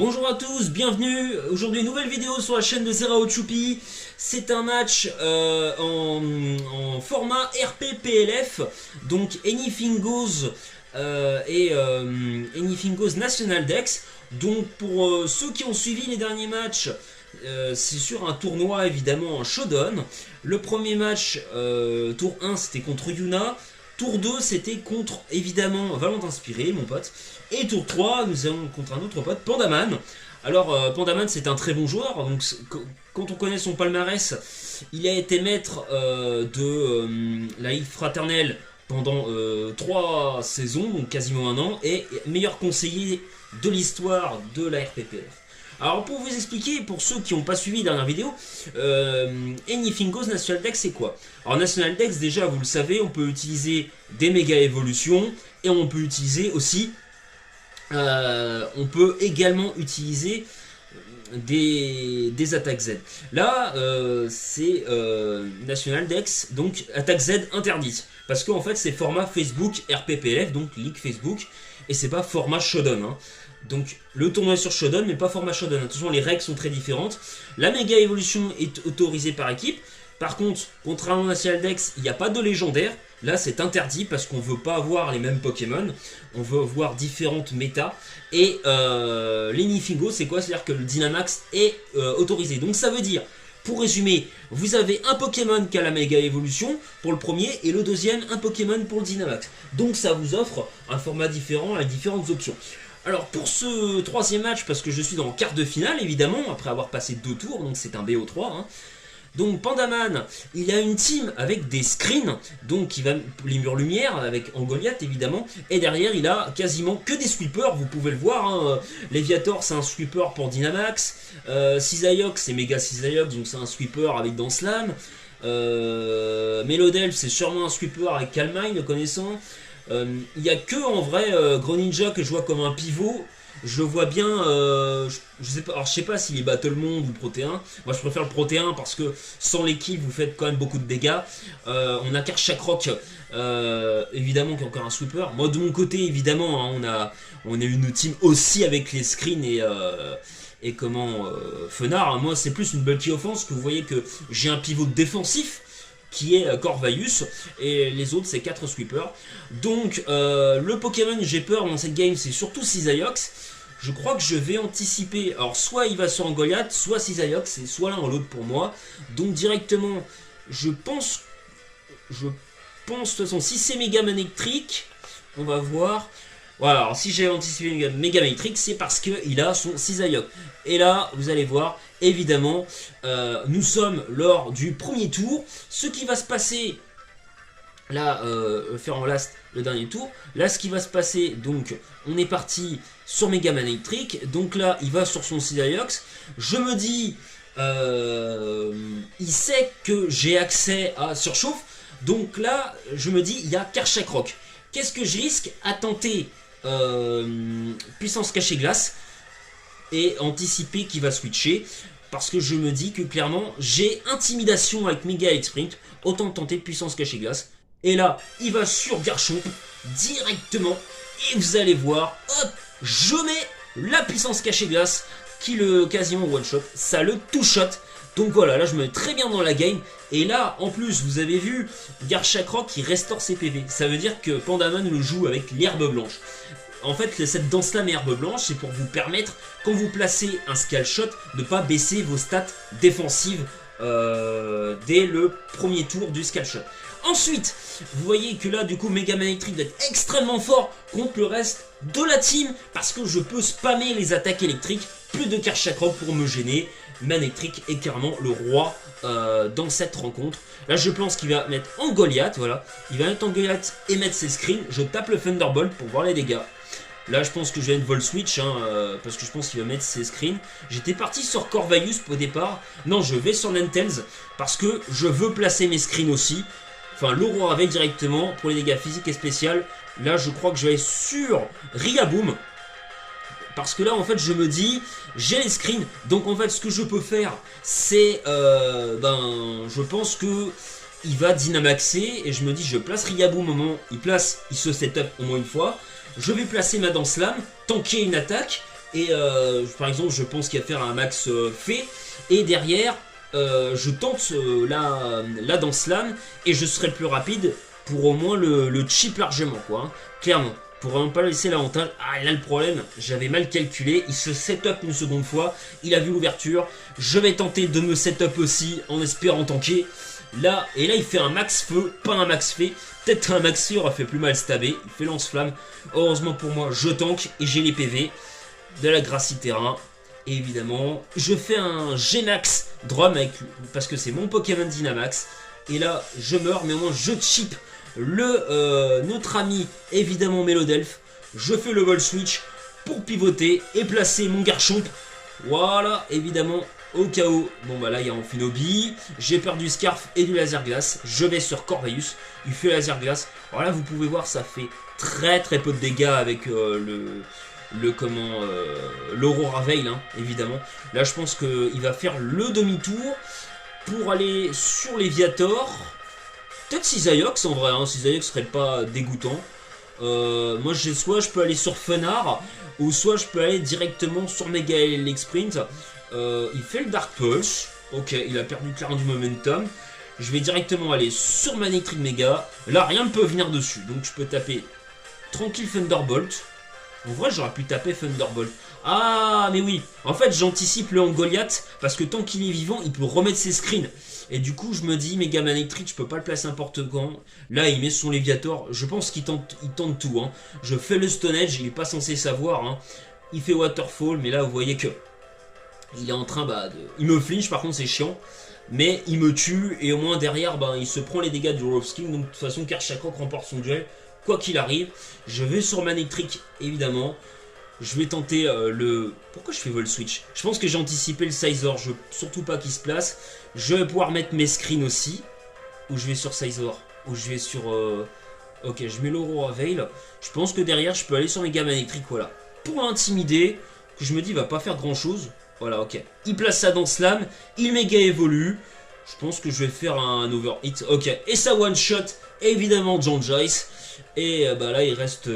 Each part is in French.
Bonjour à tous, bienvenue. Aujourd'hui nouvelle vidéo sur la chaîne de Zerao Choupi. C'est un match en format RPPLF. Donc Anything Goes Anything Goes National Dex. Donc pour ceux qui ont suivi les derniers matchs, c'est sur un tournoi évidemment en Shodown. Le premier match, tour 1 c'était contre Yuna. Tour 2 c'était contre évidemment Valentin Inspiré, mon pote. Et tour 3 nous allons contre un autre pote, Pandaman. Alors Pandaman c'est un très bon joueur, donc quand on connaît son palmarès, il a été maître de la Ligue fraternelle pendant 3 saisons, donc quasiment un an, et meilleur conseiller de l'histoire de la RPPF. Alors pour vous expliquer, pour ceux qui n'ont pas suivi la dernière vidéo, Anything Goes National Dex c'est quoi? Alors National Dex déjà vous le savez, on peut utiliser des méga évolutions et on peut utiliser aussi, on peut également utiliser des attaques Z. Là c'est National Dex, donc attaque Z interdite. Parce qu'en fait c'est format Facebook RPPLF, donc Ligue Facebook, et c'est pas format Shodown. Hein. Donc le tournoi est sur Shodown mais pas format Shodown. Attention, les règles sont très différentes. La méga évolution est autorisée par équipe. Par contre, contrairement à National Dex, il n'y a pas de légendaire. Là c'est interdit parce qu'on veut pas avoir les mêmes Pokémon. On veut avoir différentes méta. Et l'Anything Goes c'est quoi? C'est-à-dire que le Dynamax est autorisé. Donc ça veut dire, pour résumer, vous avez un Pokémon qui a la méga évolution pour le premier et le deuxième un Pokémon pour le Dynamax. Donc ça vous offre un format différent avec différentes options. Alors pour ce troisième match, parce que je suis dans le quart de finale évidemment, après avoir passé 2 tours, donc c'est un BO3. Hein. Donc Pandaman, il a une team avec des screens, donc il va les murs lumière avec Goliath évidemment, et derrière il a quasiment que des sweepers, vous pouvez le voir. Hein. Leviator c'est un sweeper pour Dynamax, Cisaiox c'est Mega Cisaiox, donc c'est un sweeper avec Danslam, Melodelf c'est sûrement un sweeper avec Calmine le connaissant. Il n'y a que en vrai Greninja que je vois comme un pivot. Je vois bien, je sais pas, alors je sais pas s'il est Battle Monde ou Protéin. Moi je préfère le Protéin parce que sans l'équipe vous faites quand même beaucoup de dégâts. On a Karchakroc, évidemment qui est encore un sweeper. Moi de mon côté évidemment, hein, on a une team aussi avec les screens et comment Fenard. Moi c'est plus une bulky offense que vous voyez que j'ai un pivot défensif qui est Corvaius, et les autres c'est 4 sweepers. Donc le Pokémon que j'ai peur dans cette game c'est surtout Cisaiox. Je crois que je vais anticiper, alors soit il va sur Goliath, soit Cisaiox, c'est soit l'un ou l'autre pour moi. Donc directement, je pense de toute façon si c'est Megaman électrique, on va voir. Voilà, alors si j'ai anticipé Megaman électrique, c'est parce qu'il a son Cisaiox. Et là, vous allez voir, évidemment, nous sommes lors du premier tour. Ce qui va se passer, là, faire en last le dernier tour. Là, ce qui va se passer, donc, on est parti sur Megaman électrique. Donc là, il va sur son Cisaiox. Je me dis, il sait que j'ai accès à surchauffe. Donc là, je me dis, il y a Karchakroc. Qu'est-ce que je risque à tenter puissance cachée glace et anticiper qu'il va switcher, parce que je me dis que clairement j'ai intimidation avec Mega Sprint, autant tenter puissance cachée glace. Et là il va sur Garchomp directement et vous allez voir, hop, je mets la puissance cachée glace qui le quasiment one shot, ça le two shot. Donc voilà, là je me mets très bien dans la game. Et là en plus vous avez vu Garchakroc qui restaure ses PV. Ça veut dire que Pandaman le joue avec l'herbe blanche. En fait cette Danslam et herbe blanche c'est pour vous permettre, quand vous placez un Scale Shot, de ne pas baisser vos stats défensives dès le premier tour du Scale Shot. Ensuite vous voyez que là du coup Megaman électrique va être extrêmement fort contre le reste de la team, parce que je peux spammer les attaques électriques. Plus de Karchakroc pour me gêner. Manétrique est carrément le roi dans cette rencontre. Là je pense qu'il va mettre en Goliath, voilà. Il va mettre en Goliath et mettre ses screens. Je tape le Thunderbolt pour voir les dégâts. Là je pense que je vais mettre Vol Switch, hein, parce que je pense qu'il va mettre ses screens. J'étais parti sur Corvaius au départ. Non, je vais sur Ninetales parce que je veux placer mes screens aussi. Enfin l'Aurora avec directement pour les dégâts physiques et spéciales. Là je crois que je vais aller sur Rillaboom. Parce que là en fait je me dis, j'ai les screens, donc en fait ce que je peux faire c'est, je pense que il va Dynamaxer, et je me dis je place Rillaboom au moment, il se setup au moins une fois, je vais placer ma Danslam, tanker une attaque, Et par exemple, je pense qu'il va faire un max fait. Et derrière, je tente la danse lame et je serai plus rapide pour au moins le chip largement, quoi. Hein, clairement. Pour vraiment pas laisser l'avantage. Ah, et là, le problème, j'avais mal calculé. Il se set-up une seconde fois. Il a vu l'ouverture. Je vais tenter de me set-up aussi en espérant tanker. Là, et là, il fait un max feu, pas un max fait. Peut-être un max feu aurait fait plus mal stabber. Il fait lance-flamme. Heureusement pour moi, je tank et j'ai les PV. De la Gracie terrain. Et évidemment, je fais un G-Max Drum avec, parce que c'est mon Pokémon Dynamax. Et là, je meurs, mais au moins je chip notre ami, évidemment Melodelph. Je fais le vol switch pour pivoter et placer mon Garchomp. Voilà, évidemment, au cas où. Bon, bah là, il y a Amphinobi. J'ai perdu Scarf et du laser glace. Je vais sur Corvus. Il fait laser glace. Voilà, vous pouvez voir, ça fait très très peu de dégâts avec l'Aurora Veil, hein, évidemment. Là, je pense qu'il va faire le demi-tour pour aller sur Léviator. Peut-être Cisaiox en vrai, hein. Cisaiox serait pas dégoûtant. Moi, soit je peux aller sur Funard, ou soit je peux aller directement sur Mega Sprint. Il fait le Dark Pulse. Ok, il a perdu clairement du momentum. Je vais directement aller sur Manectric Mega. Là, rien ne peut venir dessus. Donc, je peux taper tranquille Thunderbolt. En vrai, j'aurais pu taper Thunderbolt. Ah, mais oui. En fait, j'anticipe le Goliath parce que tant qu'il est vivant, il peut remettre ses screens. Et du coup, je me dis, Mega Man Electric, je peux pas le placer n'importe quand. Là, il met son Léviator. Je pense qu'il tente tout. Hein. Je fais le Stone Edge, il est pas censé savoir. Hein. Il fait Waterfall, mais là, vous voyez que il est en train il me flinch, par contre, c'est chiant. Mais il me tue, et au moins derrière, il se prend les dégâts du Rope King. Donc, de toute façon, Kershakok remporte son duel. Quoi qu'il arrive, je vais sur Manectric, évidemment. Je vais tenter Pourquoi je fais Vol Switch? Je pense que j'ai anticipé le Sizor. Je veux surtout pas qu'il se place. Je vais pouvoir mettre mes screens aussi. Ou je vais sur Sizor. Ou je vais sur... Ok, je mets l'Aurora Veil. Je pense que derrière, je peux aller sur Mega Man Electric. Voilà. Pour l'intimider, que je me dis, il va pas faire grand chose. Voilà, ok. Il place ça dans Slam. Il méga évolue. Je pense que je vais faire un overhit. Ok. Et ça one shot, évidemment, John Joyce. Et là, il reste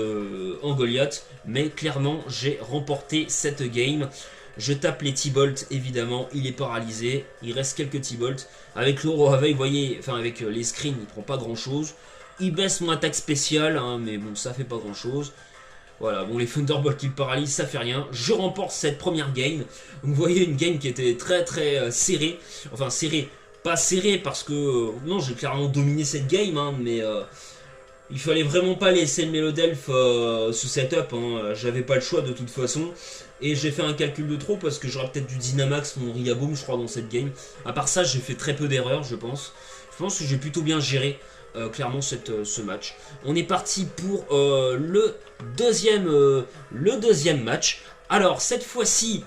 en Goliath. Mais clairement, j'ai remporté cette game. Je tape les T-Bolt, évidemment. Il est paralysé. Il reste quelques T-Bolt. Avec l'Aurora Veil, vous voyez, enfin, avec les screens, il prend pas grand chose. Il baisse mon attaque spéciale, hein, mais bon, ça fait pas grand chose. Voilà, bon, les Thunderbolts qui le paralysent, ça fait rien. Je remporte cette première game. Donc, vous voyez, une game qui était très très serrée. Enfin, serrée. Pas serrée parce que... non, j'ai clairement dominé cette game, hein, mais... il fallait vraiment pas laisser le Melodelph ce setup, hein. J'avais pas le choix de toute façon. Et j'ai fait un calcul de trop parce que j'aurais peut-être du Dynamax, mon Riaboom, je crois, dans cette game. À part ça, j'ai fait très peu d'erreurs, je pense. Je pense que j'ai plutôt bien géré clairement ce match. On est parti pour le deuxième match. Alors, cette fois-ci,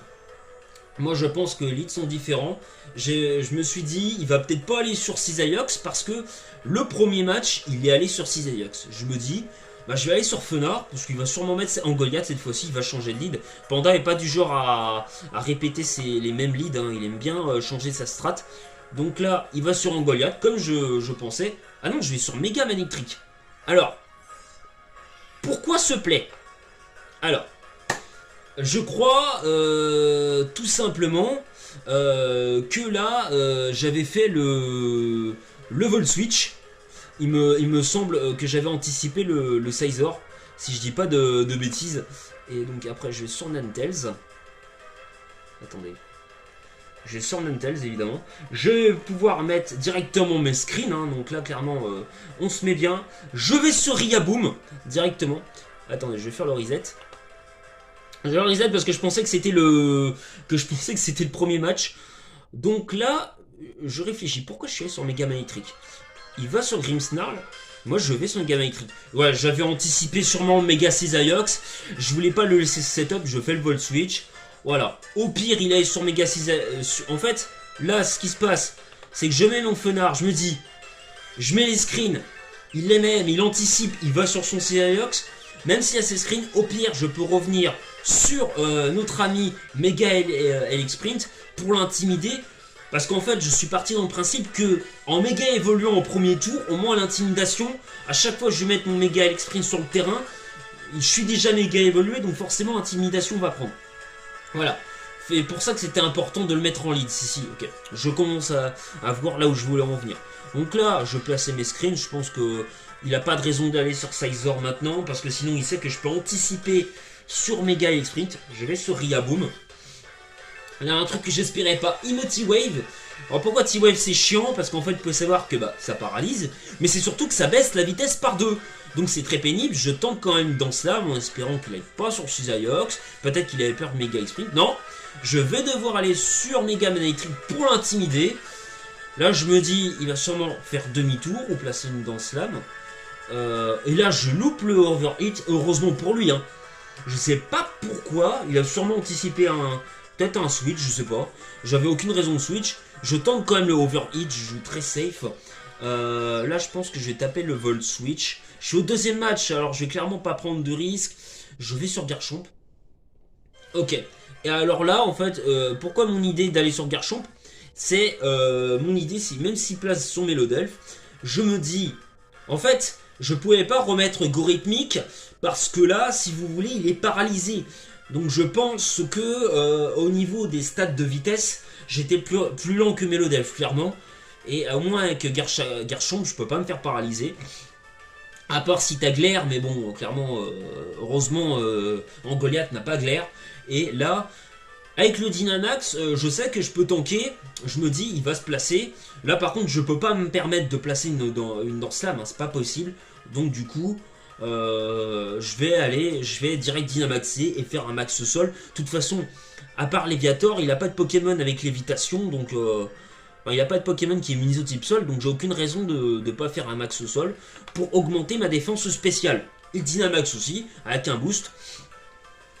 moi je pense que les leads sont différents. Je me suis dit, il va peut-être pas aller sur Cisaiox parce que le premier match, il est allé sur Cisaiox. Je me dis, je vais aller sur Funard parce qu'il va sûrement mettre en Goliath cette fois-ci, il va changer de lead. Panda n'est pas du genre à répéter les mêmes leads, hein. Il aime bien changer sa strat. Donc là, il va sur un Goliath comme je pensais. Ah non, je vais sur Mega Man Electric. Alors, pourquoi ce play? Alors, je crois tout simplement que là, j'avais fait le Vol Switch. Il me semble que j'avais anticipé le Sizor, si je dis pas de bêtises. Et donc après, je vais sur Ninetales. Attendez. Je vais sur Ninetales, évidemment. Je vais pouvoir mettre directement mes screens. Hein, donc là, clairement, on se met bien. Je vais sur Riaboom, directement. Attendez, je vais faire le reset. Je vais le reset parce que je pensais que c'était le premier match. Donc là, je réfléchis. Pourquoi je suis allé sur Mega Man Electric? Il va sur Grimmsnarl. Moi, je vais sur Mega Man Electric. Ouais, j'avais anticipé sûrement Mega Cisaiox. Je voulais pas le laisser setup. Je fais le Volt Switch. Voilà. Au pire, il est sur Mega Cisaiox. En fait, là, ce qui se passe, c'est que je mets mon Funard. Je me dis, je mets les screens. Il les met, mais il anticipe. Il va sur son Cisaiox. Même s'il y a ses screens, au pire, je peux revenir sur notre ami Mega Sprint pour l'intimider. Parce qu'en fait, je suis parti dans le principe que en méga évoluant au premier tour, au moins l'intimidation, à chaque fois que je vais mettre mon Mega Sprint sur le terrain, je suis déjà méga évolué, donc forcément l'intimidation va prendre. Voilà. C'est pour ça que c'était important de le mettre en lead. Si, ok. Je commence à voir là où je voulais en venir. Donc là, je plaçais mes screens. Je pense que il n'a pas de raison d'aller sur Sizor maintenant. Parce que sinon, il sait que je peux anticiper sur Mega X-Sprint. Je vais sur Riaboom. Là, un truc que j'espérais pas. Emotiwave. Alors pourquoi T-Wave c'est chiant? Parce qu'en fait, il faut savoir que ça paralyse. Mais c'est surtout que ça baisse la vitesse par 2. Donc c'est très pénible, je tente quand même dans cela en espérant qu'il n'aille pas sur Suzaiox. Peut-être qu'il avait peur de Mega X-Sprint. Non, je vais devoir aller sur Mega Man Electric pour l'intimider. Là je me dis, il va sûrement faire demi-tour ou placer une Dance Slam. Et là je loupe le overhit, heureusement pour lui. Hein. Je sais pas pourquoi, il a sûrement anticipé peut-être un switch, je sais pas. J'avais aucune raison de switch. Je tente quand même le overhit, je joue très safe. Là je pense que je vais taper le Volt Switch. Je suis au deuxième match, alors je vais clairement pas prendre de risque. Je vais sur Garchomp. Ok. Et alors là, en fait, pourquoi mon idée d'aller sur Garchomp? C'est mon idée, même s'il place son Mélodelph, je me dis, en fait, je pouvais pas remettre Gorhythmique parce que là, si vous voulez, il est paralysé. Donc je pense que au niveau des stats de vitesse, j'étais plus lent que Mélodelph, clairement. Et au moins avec Garchomp, je peux pas me faire paralyser. À part si t'as glaire, mais bon, clairement, heureusement, Goliath n'a pas glaire. Et là, avec le Dynamax, je sais que je peux tanker. Je me dis, il va se placer. Là, par contre, je peux pas me permettre de placer une Dance Slam, hein, c'est pas possible. Donc, du coup, je vais direct Dynamaxer et faire un max sol. De toute façon, à part Léviator, il a pas de Pokémon avec lévitation, donc... il n'y a pas de Pokémon qui est Miniso type sol, donc j'ai aucune raison de ne pas faire un max sol pour augmenter ma défense spéciale. Et Dynamax aussi, avec un boost.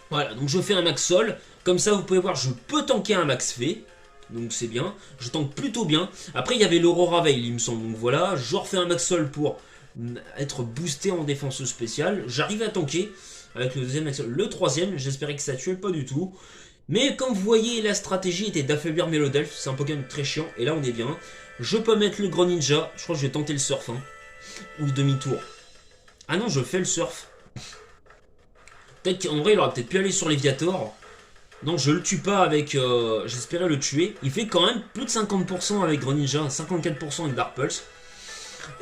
Voilà, donc je fais un max sol. Comme ça, vous pouvez voir, je peux tanker un max fait. Donc c'est bien, je tank plutôt bien. Après, il y avait l'Aurora Veil, il me semble. Donc voilà, je refais un max sol pour être boosté en défense spéciale. J'arrive à tanker avec le deuxième max sol. Le troisième, j'espérais que ça tuait pas du tout. Mais comme vous voyez, la stratégie était d'affaiblir Mélodelph, c'est un Pokémon très chiant, et là on est bien. Je peux mettre le Greninja, je crois que je vais tenter le surf, hein. Ou le demi-tour. Ah non, je fais le surf. Peut-être qu'en vrai, il aurait peut-être pu aller sur Léviator. Non, je le tue pas avec... j'espérais le tuer. Il fait quand même plus de 50% avec Greninja, 54% avec Dark Pulse.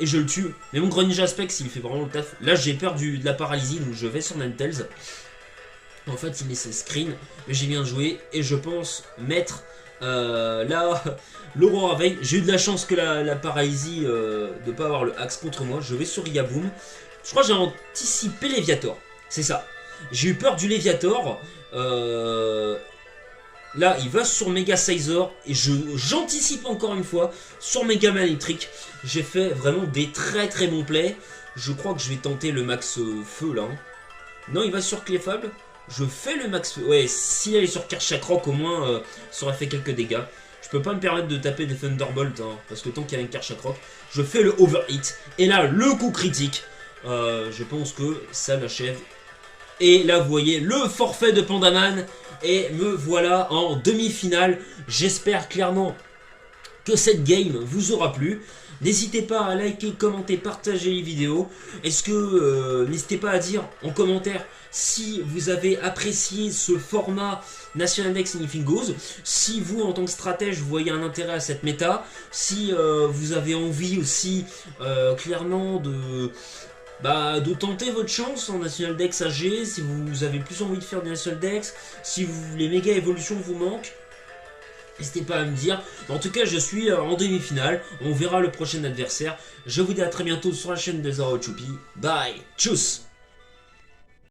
Et je le tue. Mais mon Greninja Specs, il fait vraiment le taf. Là, j'ai peur de la paralysie, donc je vais sur Ninetales. En fait, il laissait screen, mais j'ai bien joué et je pense mettre là l'Aurora Veil. J'ai eu de la chance que la paralysie de ne pas avoir le axe contre moi. Je vais sur Riaboom. Je crois que j'ai anticipé Léviator. C'est ça. J'ai eu peur du Léviator. Là, il va sur Mega Sizor et j'anticipe encore une fois sur Mega Man Electric. J'ai fait vraiment des très très bons plays. Je crois que je vais tenter le max feu là. Hein. Non, il va sur Clefable. Je fais le max... Ouais, s'il allait sur Karchakroc, au moins, ça aurait fait quelques dégâts. Je peux pas me permettre de taper des Thunderbolt, hein, parce que tant qu'il y a un Karchakroc, je fais le overhit. Et là, le coup critique. Je pense que ça l'achève. Et là, vous voyez, le forfait de Pandaman. Et me voilà en demi-finale. J'espère clairement que cette game vous aura plu. N'hésitez pas à liker, commenter, partager les vidéos. Est-ce que n'hésitez pas à dire en commentaire si vous avez apprécié ce format National Dex Anything Goes. Si vous, en tant que stratège, vous voyez un intérêt à cette méta. Si vous avez envie aussi clairement de tenter votre chance en National Dex AG. Si vous avez plus envie de faire des National Dex. Si les méga évolutions vous manquent. N'hésitez pas à me dire. En tout cas, je suis en demi-finale. On verra le prochain adversaire. Je vous dis à très bientôt sur la chaîne de Zoro Choupi. Bye. Tchuss.